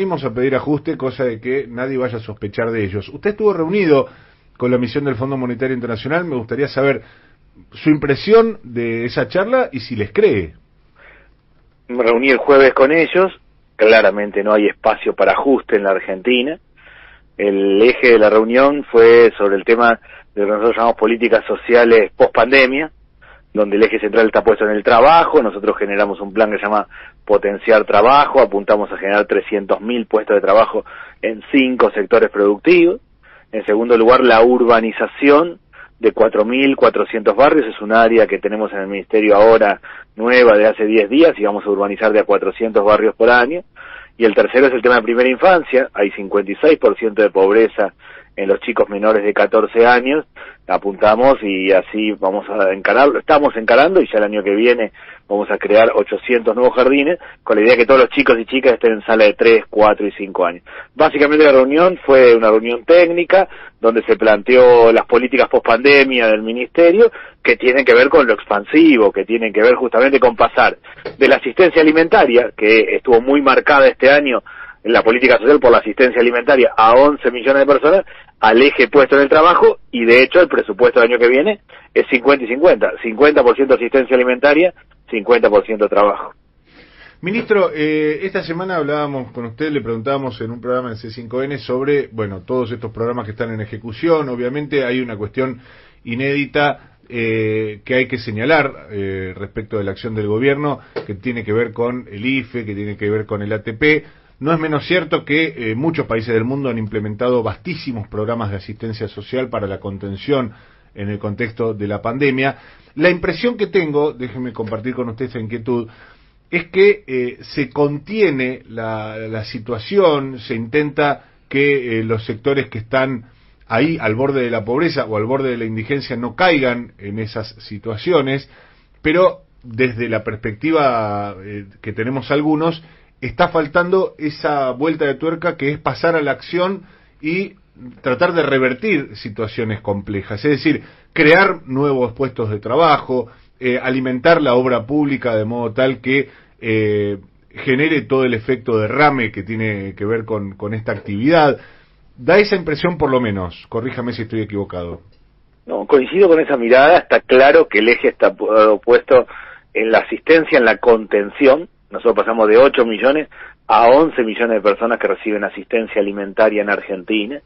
venimos a pedir ajuste, cosa de que nadie vaya a sospechar de ellos. Usted estuvo reunido con la misión del Fondo Monetario Internacional, me gustaría saber su impresión de esa charla y si les cree. Me reuní el jueves con ellos, claramente no hay espacio para ajuste en la Argentina. El eje de la reunión fue sobre el tema de lo que nosotros llamamos políticas sociales post-pandemia, donde el eje central está puesto en el trabajo. Nosotros generamos un plan que se llama Potenciar Trabajo, apuntamos a generar 300.000 puestos de trabajo en 5 sectores productivos. En segundo lugar, la urbanización de 4.400 barrios, es un área que tenemos en el Ministerio ahora nueva de hace 10 días y vamos a urbanizar de a 400 barrios por año. Y el tercero es el tema de primera infancia, hay 56% de pobreza en los chicos menores de 14 años, apuntamos y así vamos a encararlo, estamos encarando y ya el año que viene vamos a crear 800 nuevos jardines con la idea de que todos los chicos y chicas estén en sala de 3, 4 y 5 años. Básicamente la reunión fue una reunión técnica donde se planteó las políticas post-pandemia del Ministerio que tienen que ver con lo expansivo, que tienen que ver justamente con pasar de la asistencia alimentaria, que estuvo muy marcada este año en la política social por la asistencia alimentaria a 11 millones de personas, al eje puesto en el trabajo, y de hecho el presupuesto del año que viene es 50 y 50, 50% asistencia alimentaria, 50% trabajo. Ministro, esta semana hablábamos con usted, le preguntábamos en un programa en C5N sobre, bueno, todos estos programas que están en ejecución. Obviamente hay una cuestión inédita que hay que señalar respecto de la acción del gobierno, que tiene que ver con el IFE, que tiene que ver con el ATP. No es menos cierto que muchos países del mundo han implementado vastísimos programas de asistencia social para la contención en el contexto de la pandemia. La impresión que tengo, déjeme compartir con usted esa inquietud, es que se contiene la situación, se intenta que los sectores que están ahí al borde de la pobreza o al borde de la indigencia no caigan en esas situaciones, pero desde la perspectiva que tenemos algunos, está faltando esa vuelta de tuerca que es pasar a la acción y tratar de revertir situaciones complejas, es decir, crear nuevos puestos de trabajo, alimentar la obra pública de modo tal que genere todo el efecto derrame que tiene que ver con esta actividad. Da esa impresión por lo menos, corríjame si estoy equivocado. No, coincido con esa mirada, está claro que el eje está puesto en la asistencia, en la contención. Nosotros pasamos de 8 millones a 11 millones de personas que reciben asistencia alimentaria en Argentina.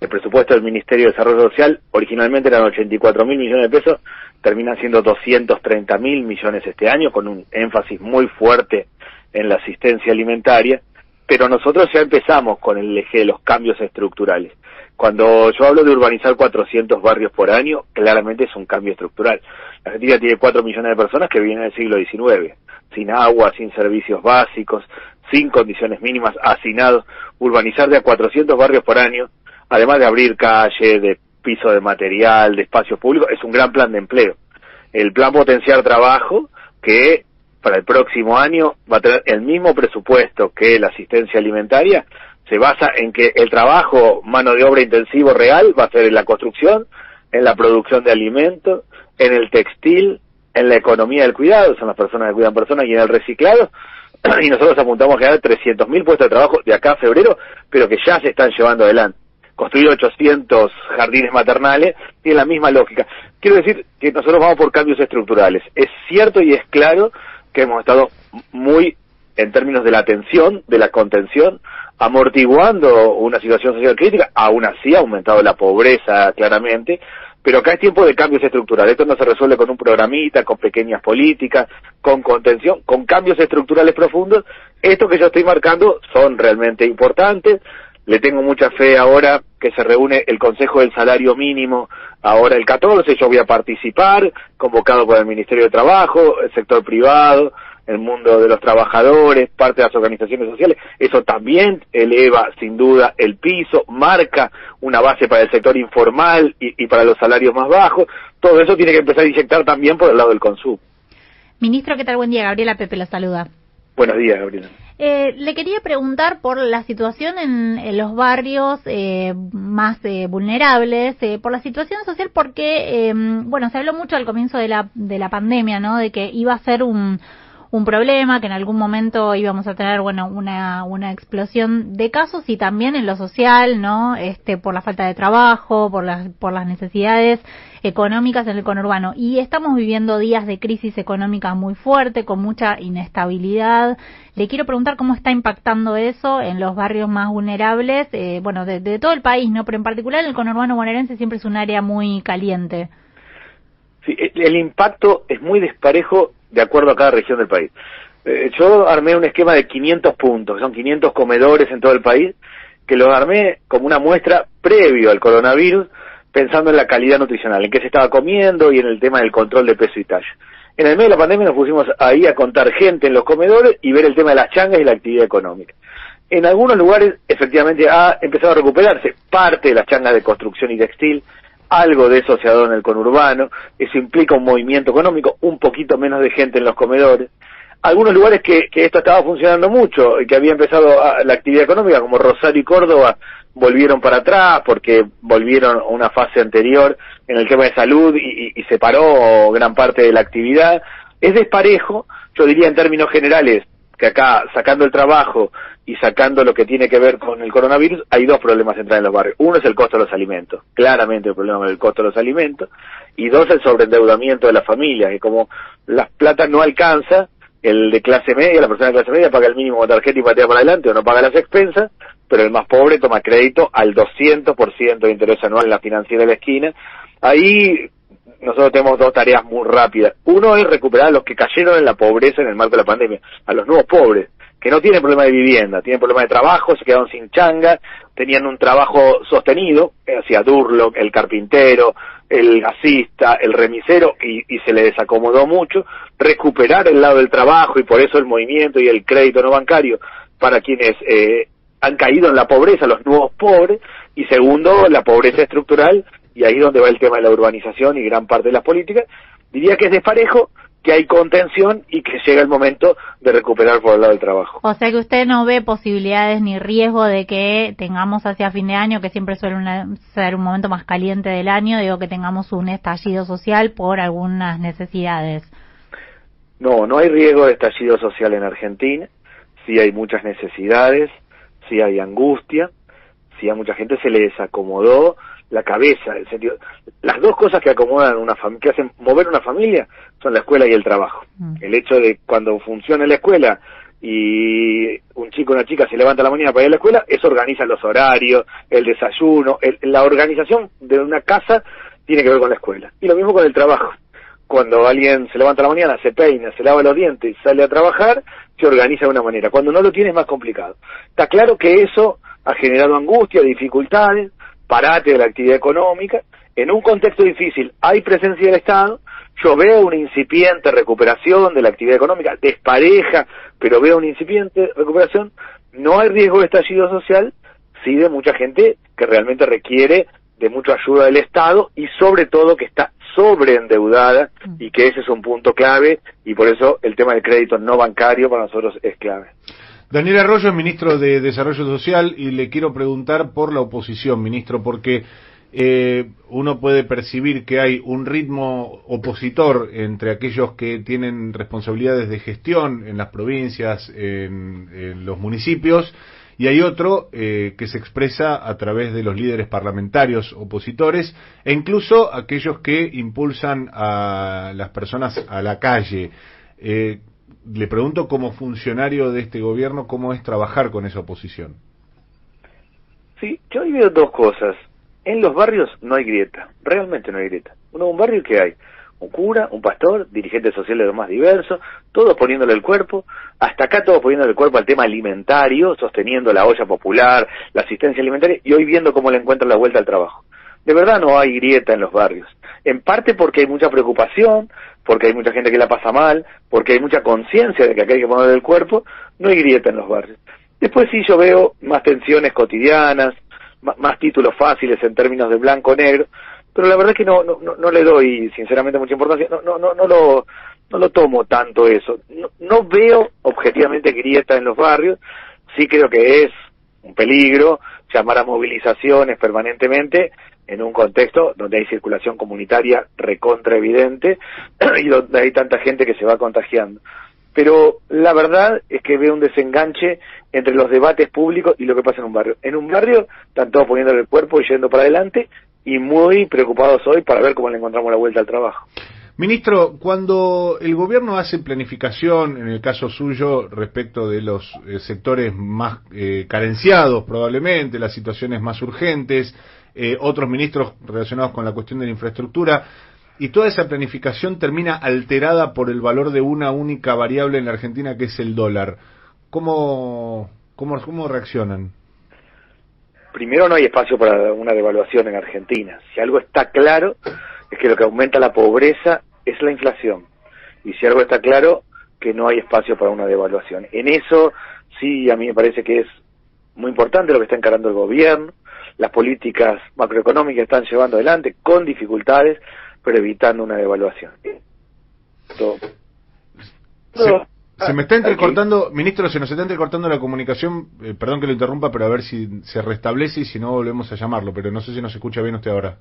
El presupuesto del Ministerio de Desarrollo Social originalmente eran 84.000 millones de pesos, terminan siendo 230.000 millones este año, con un énfasis muy fuerte en la asistencia alimentaria, pero nosotros ya empezamos con el eje de los cambios estructurales. Cuando yo hablo de urbanizar 400 barrios por año, claramente es un cambio estructural. La Argentina tiene 4 millones de personas que vienen del siglo XIX, sin agua, sin servicios básicos, sin condiciones mínimas, hacinados. Urbanizar de a 400 barrios por año, además de abrir calle, de piso de material, de espacios públicos, es un gran plan de empleo. El plan Potenciar Trabajo, que para el próximo año va a tener el mismo presupuesto que la asistencia alimentaria, se basa en que el trabajo, mano de obra intensivo real, va a ser en la construcción, en la producción de alimentos, en el textil, en la economía del cuidado, son las personas que cuidan personas, y en el reciclado, y nosotros apuntamos a generar 300.000 puestos de trabajo de acá a febrero, pero que ya se están llevando adelante. Construir 800 jardines maternales tiene la misma lógica. Quiero decir que nosotros vamos por cambios estructurales. Es cierto y es claro que hemos estado muy, en términos de la atención, de la contención, amortiguando una situación social crítica. Aún así ha aumentado la pobreza claramente, pero acá es tiempo de cambios estructurales. Esto no se resuelve con un programita, con pequeñas políticas, con contención, con cambios estructurales profundos. Estos que yo estoy marcando son realmente importantes. Le tengo mucha fe ahora que se reúne el Consejo del Salario Mínimo, ahora el 14, yo voy a participar, convocado por el Ministerio de Trabajo, el sector privado, el mundo de los trabajadores, parte de las organizaciones sociales. Eso también eleva, sin duda, el piso, marca una base para el sector informal y para los salarios más bajos. Todo eso tiene que empezar a inyectar también por el lado del consumo. Ministro, ¿qué tal? Buen día. Gabriela Pepe lo saluda. Buenos días, Gabriela. Le quería preguntar por la situación en los barrios más vulnerables, por la situación social, porque, bueno, se habló mucho al comienzo de la pandemia, ¿no?, de que iba a ser un un problema, que en algún momento íbamos a tener, bueno, una explosión de casos, y también en lo social, ¿no? Por la falta de trabajo, por las necesidades económicas en el conurbano. Y estamos viviendo días de crisis económica muy fuerte, con mucha inestabilidad. Le quiero preguntar cómo está impactando eso en los barrios más vulnerables, bueno, de todo el país, ¿no? Pero en particular el conurbano bonaerense siempre es un área muy caliente. Sí, el impacto es muy desparejo de acuerdo a cada región del país. Yo armé un esquema de 500 puntos, son 500 comedores en todo el país, que los armé como una muestra previo al coronavirus, pensando en la calidad nutricional, en qué se estaba comiendo y en el tema del control de peso y talla. En el medio de la pandemia nos pusimos ahí a contar gente en los comedores y ver el tema de las changas y la actividad económica. En algunos lugares, efectivamente, ha empezado a recuperarse parte de las changas de construcción y textil, algo de eso se ha dado en el conurbano, eso implica un movimiento económico, un poquito menos de gente en los comedores. Algunos lugares que esto estaba funcionando mucho y que había empezado la actividad económica, como Rosario y Córdoba, volvieron para atrás porque volvieron a una fase anterior en el tema de salud y se paró gran parte de la actividad. Es desparejo, yo diría en términos generales, que acá, sacando el trabajo y sacando lo que tiene que ver con el coronavirus, hay dos problemas centrales en los barrios. Uno es el costo de los alimentos, claramente el problema del costo de los alimentos, y dos, el sobreendeudamiento de las familias, que como las plata no alcanza, el de clase media, la persona de clase media paga el mínimo con tarjeta y patea para adelante o no paga las expensas, pero el más pobre toma crédito al 200% de interés anual en la financiera de la esquina. Ahí nosotros tenemos dos tareas muy rápidas. Uno es recuperar a los que cayeron en la pobreza en el marco de la pandemia, a los nuevos pobres, que no tienen problema de vivienda, tienen problema de trabajo, se quedaron sin changa, tenían un trabajo sostenido, hacía Durlock, el carpintero, el gasista, el remisero, y se le desacomodó mucho. Recuperar el lado del trabajo, y por eso el movimiento y el crédito no bancario para quienes han caído en la pobreza, los nuevos pobres. Y segundo, la pobreza estructural, y ahí es donde va el tema de la urbanización y gran parte de las políticas. Diría que es desparejo, que hay contención y que llega el momento de recuperar por el lado del trabajo. O sea que usted no ve posibilidades ni riesgo de que tengamos hacia fin de año, que siempre suele ser un momento más caliente del año, digo, que tengamos un estallido social por algunas necesidades. No hay riesgo de estallido social en Argentina. Sí hay muchas necesidades, sí hay angustia, sí a mucha gente se le desacomodó la cabeza, en sentido, las dos cosas que acomodan una familia, que hacen mover una familia, son la escuela y el trabajo. El hecho de cuando funciona la escuela y un chico o una chica se levanta a la mañana para ir a la escuela, eso organiza los horarios, el desayuno, la organización de una casa tiene que ver con la escuela. Y lo mismo con el trabajo. Cuando alguien se levanta a la mañana, se peina, se lava los dientes y sale a trabajar, se organiza de una manera. Cuando no lo tiene es más complicado. Está claro que eso ha generado angustia, dificultades, parate de la actividad económica. En un contexto difícil hay presencia del Estado. Yo veo una incipiente recuperación de la actividad económica, despareja, pero veo una incipiente recuperación. No hay riesgo de estallido social, sí de mucha gente que realmente requiere de mucha ayuda del Estado y sobre todo que está sobreendeudada, y que ese es un punto clave, y por eso el tema del crédito no bancario para nosotros es clave. Daniel Arroyo es ministro de Desarrollo Social, y le quiero preguntar por la oposición, ministro, porque uno puede percibir que hay un ritmo opositor entre aquellos que tienen responsabilidades de gestión en las provincias, en los municipios, y hay otro que se expresa a través de los líderes parlamentarios opositores, e incluso aquellos que impulsan a las personas a la calle. Le pregunto, como funcionario de este gobierno, ¿cómo es trabajar con esa oposición? Sí, yo he veo dos cosas. En los barrios no hay grieta, realmente no hay grieta. Uno, un barrio que hay un cura, un pastor, dirigentes sociales de los más diversos, todos poniéndole el cuerpo, hasta acá todos poniéndole el cuerpo al tema alimentario, sosteniendo la olla popular, la asistencia alimentaria, y hoy viendo cómo le encuentran la vuelta al trabajo. De verdad no hay grieta en los barrios, en parte porque hay mucha preocupación, porque hay mucha gente que la pasa mal, porque hay mucha conciencia de que acá hay que ponerle el cuerpo, no hay grieta en los barrios. Después sí yo veo más tensiones cotidianas, más títulos fáciles en términos de blanco-negro, pero la verdad es que no le doy sinceramente mucha importancia, no lo tomo tanto eso. No veo objetivamente grieta en los barrios, sí creo que es un peligro llamar a movilizaciones permanentemente en un contexto donde hay circulación comunitaria recontra evidente y donde hay tanta gente que se va contagiando. pero la verdad es que veo un desenganche entre los debates públicos y lo que pasa en un barrio. En un barrio están todos poniéndole el cuerpo y yendo para adelante, y muy preocupados hoy para ver cómo le encontramos la vuelta al trabajo. Ministro, cuando el gobierno hace planificación, en el caso suyo, respecto de los sectores más carenciados probablemente, las situaciones más urgentes, otros ministros relacionados con la cuestión de la infraestructura, y toda esa planificación termina alterada por el valor de una única variable en la Argentina, que es el dólar, ¿cómo reaccionan? Primero, no hay espacio para una devaluación en Argentina. Si algo está claro, es que lo que aumenta la pobreza es la inflación. Y si algo está claro, que no hay espacio para una devaluación. En eso, sí, a mí me parece que es muy importante lo que está encarando el gobierno. Las políticas macroeconómicas están llevando adelante con dificultades, pero evitando una devaluación. Se me está entrecortando, ministro, se nos está entrecortando la comunicación, perdón que lo interrumpa, pero a ver si se restablece y si no volvemos a llamarlo, pero no sé si nos escucha bien usted ahora.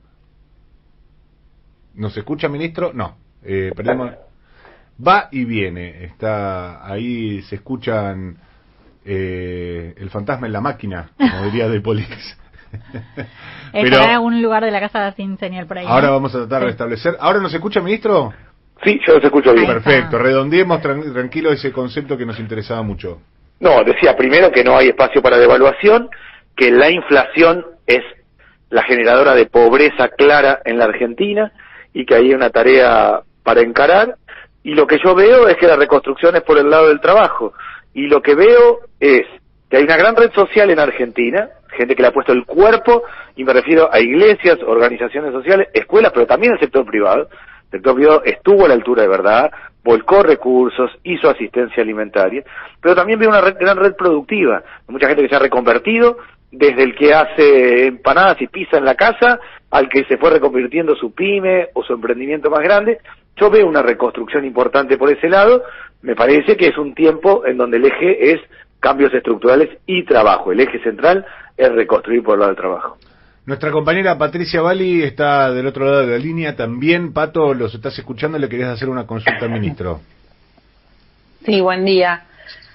¿Nos escucha, ministro? No, perdemos. Va y viene, está ahí, se escuchan el fantasma en la máquina, como diría De Polis. Estará en algún lugar de la casa sin señal por ahí. Ahora vamos a tratar de restablecer. ¿Ahora nos escucha, ministro? Sí, yo los escucho bien. Perfecto, redondeemos tranquilo ese concepto que nos interesaba mucho. No, decía primero que no hay espacio para devaluación, que la inflación es la generadora de pobreza clara en la Argentina y que hay una tarea para encarar, y lo que yo veo es que la reconstrucción es por el lado del trabajo, y lo que veo es que hay una gran red social en Argentina, gente que le ha puesto el cuerpo, y me refiero a iglesias, organizaciones sociales, escuelas, pero también el sector privado. El sector privado estuvo a la altura de verdad, volcó recursos, hizo asistencia alimentaria, pero también veo una gran red productiva, mucha gente que se ha reconvertido, desde el que hace empanadas y pizza en la casa, al que se fue reconvirtiendo su pyme o su emprendimiento más grande. Yo veo una reconstrucción importante por ese lado. Me parece que es un tiempo en donde el eje es cambios estructurales y trabajo. El eje central es reconstruir por el lado del trabajo. Nuestra compañera Patricia Bali está del otro lado de la línea también. Pato, los estás escuchando, le querías hacer una consulta al ministro. Sí, buen día.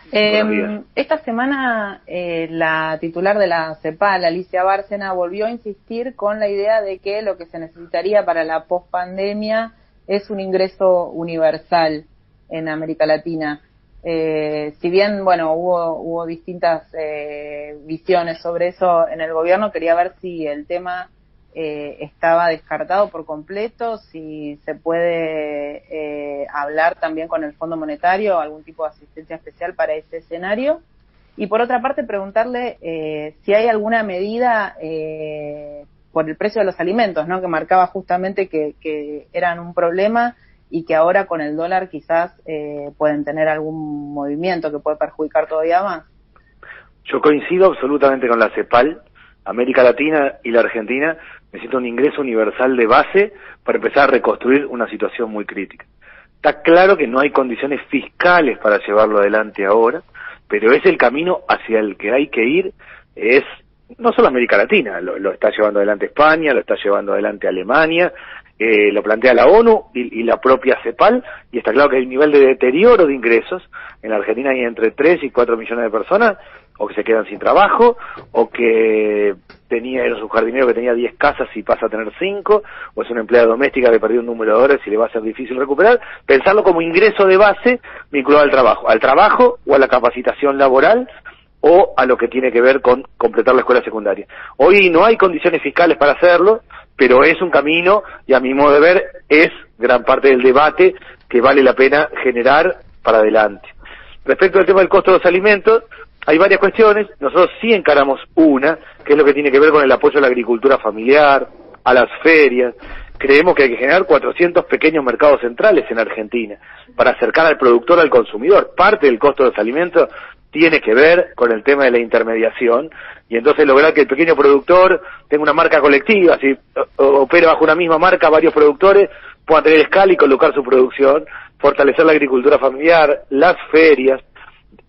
Esta semana la titular de la CEPAL, Alicia Bárcena, volvió a insistir con la idea de que lo que se necesitaría para la pospandemia es un ingreso universal en América Latina. Si bien, bueno, hubo distintas visiones sobre eso en el gobierno, quería ver si el tema estaba descartado por completo, si se puede hablar también con el Fondo Monetario, algún tipo de asistencia especial para ese escenario. Y por otra parte, preguntarle si hay alguna medida por el precio de los alimentos, ¿no? Que marcaba justamente que eran un problema y que ahora con el dólar quizás pueden tener algún movimiento que puede perjudicar todavía más. Yo coincido absolutamente con la CEPAL. América Latina y la Argentina necesitan un ingreso universal de base para empezar a reconstruir una situación muy crítica. Está claro que no hay condiciones fiscales para llevarlo adelante ahora, pero es el camino hacia el que hay que ir. Es no solo América Latina, lo está llevando adelante España, lo está llevando adelante Alemania, lo plantea la ONU y la propia CEPAL, y está claro que hay un nivel de deterioro de ingresos. En la Argentina hay entre 3 y 4 millones de personas o que se quedan sin trabajo, o que era un jardinero que tenía 10 casas y pasa a tener 5, o es una empleada doméstica que perdió un número de horas y le va a ser difícil recuperar. Pensarlo como ingreso de base vinculado al trabajo o a la capacitación laboral, o a lo que tiene que ver con completar la escuela secundaria. Hoy no hay condiciones fiscales para hacerlo, pero es un camino, y a mi modo de ver es gran parte del debate que vale la pena generar para adelante. Respecto al tema del costo de los alimentos, hay varias cuestiones. Nosotros sí encaramos una, que es lo que tiene que ver con el apoyo a la agricultura familiar, a las ferias. Creemos que hay que generar 400 pequeños mercados centrales en Argentina para acercar al productor al consumidor. Parte del costo de los alimentos tiene que ver con el tema de la intermediación, y entonces lograr que el pequeño productor tenga una marca colectiva, si opera bajo una misma marca varios productores, puedan tener escala y colocar su producción, fortalecer la agricultura familiar, las ferias,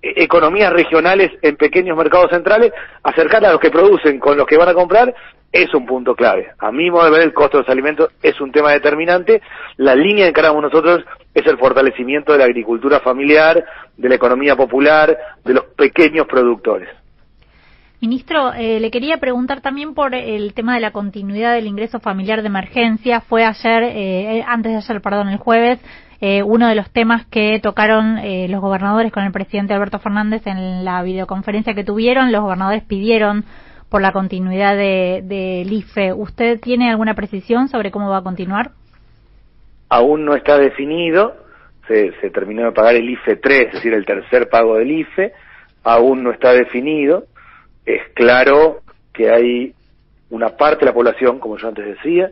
economías regionales en pequeños mercados centrales, acercar a los que producen con los que van a comprar, es un punto clave. A mi modo de ver, el costo de los alimentos es un tema determinante. La línea que encaramos nosotros es el fortalecimiento de la agricultura familiar, de la economía popular, de los pequeños productores. Ministro, le quería preguntar también por el tema de la continuidad del ingreso familiar de emergencia. Fue ayer, antes de ayer, perdón, el jueves, uno de los temas que tocaron los gobernadores con el presidente Alberto Fernández en la videoconferencia que tuvieron. Los gobernadores pidieron por la continuidad del IFE. ¿Usted tiene alguna precisión sobre cómo va a continuar? Aún no está definido. Se terminó de pagar el IFE 3, es decir, el tercer pago del IFE. Aún no está definido. Es claro que hay una parte de la población, como yo antes decía,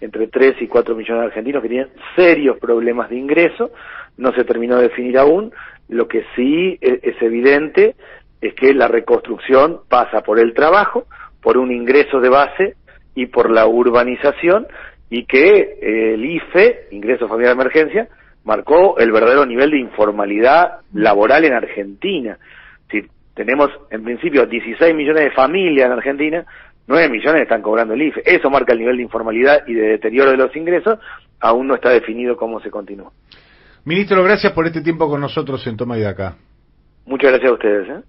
entre 3 y 4 millones de argentinos que tienen serios problemas de ingreso. No se terminó de definir aún. Lo que sí es evidente es que la reconstrucción pasa por el trabajo, por un ingreso de base y por la urbanización, y que el IFE, Ingreso Familiar de Emergencia, marcó el verdadero nivel de informalidad laboral en Argentina. Si tenemos en principio 16 millones de familias en Argentina, 9 millones están cobrando el IFE. Eso marca el nivel de informalidad y de deterioro de los ingresos. Aún no está definido cómo se continúa. Ministro, gracias por este tiempo con nosotros en Toma y Daca. Muchas gracias a ustedes.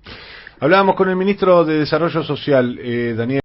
Hablábamos con el ministro de Desarrollo Social, Daniel.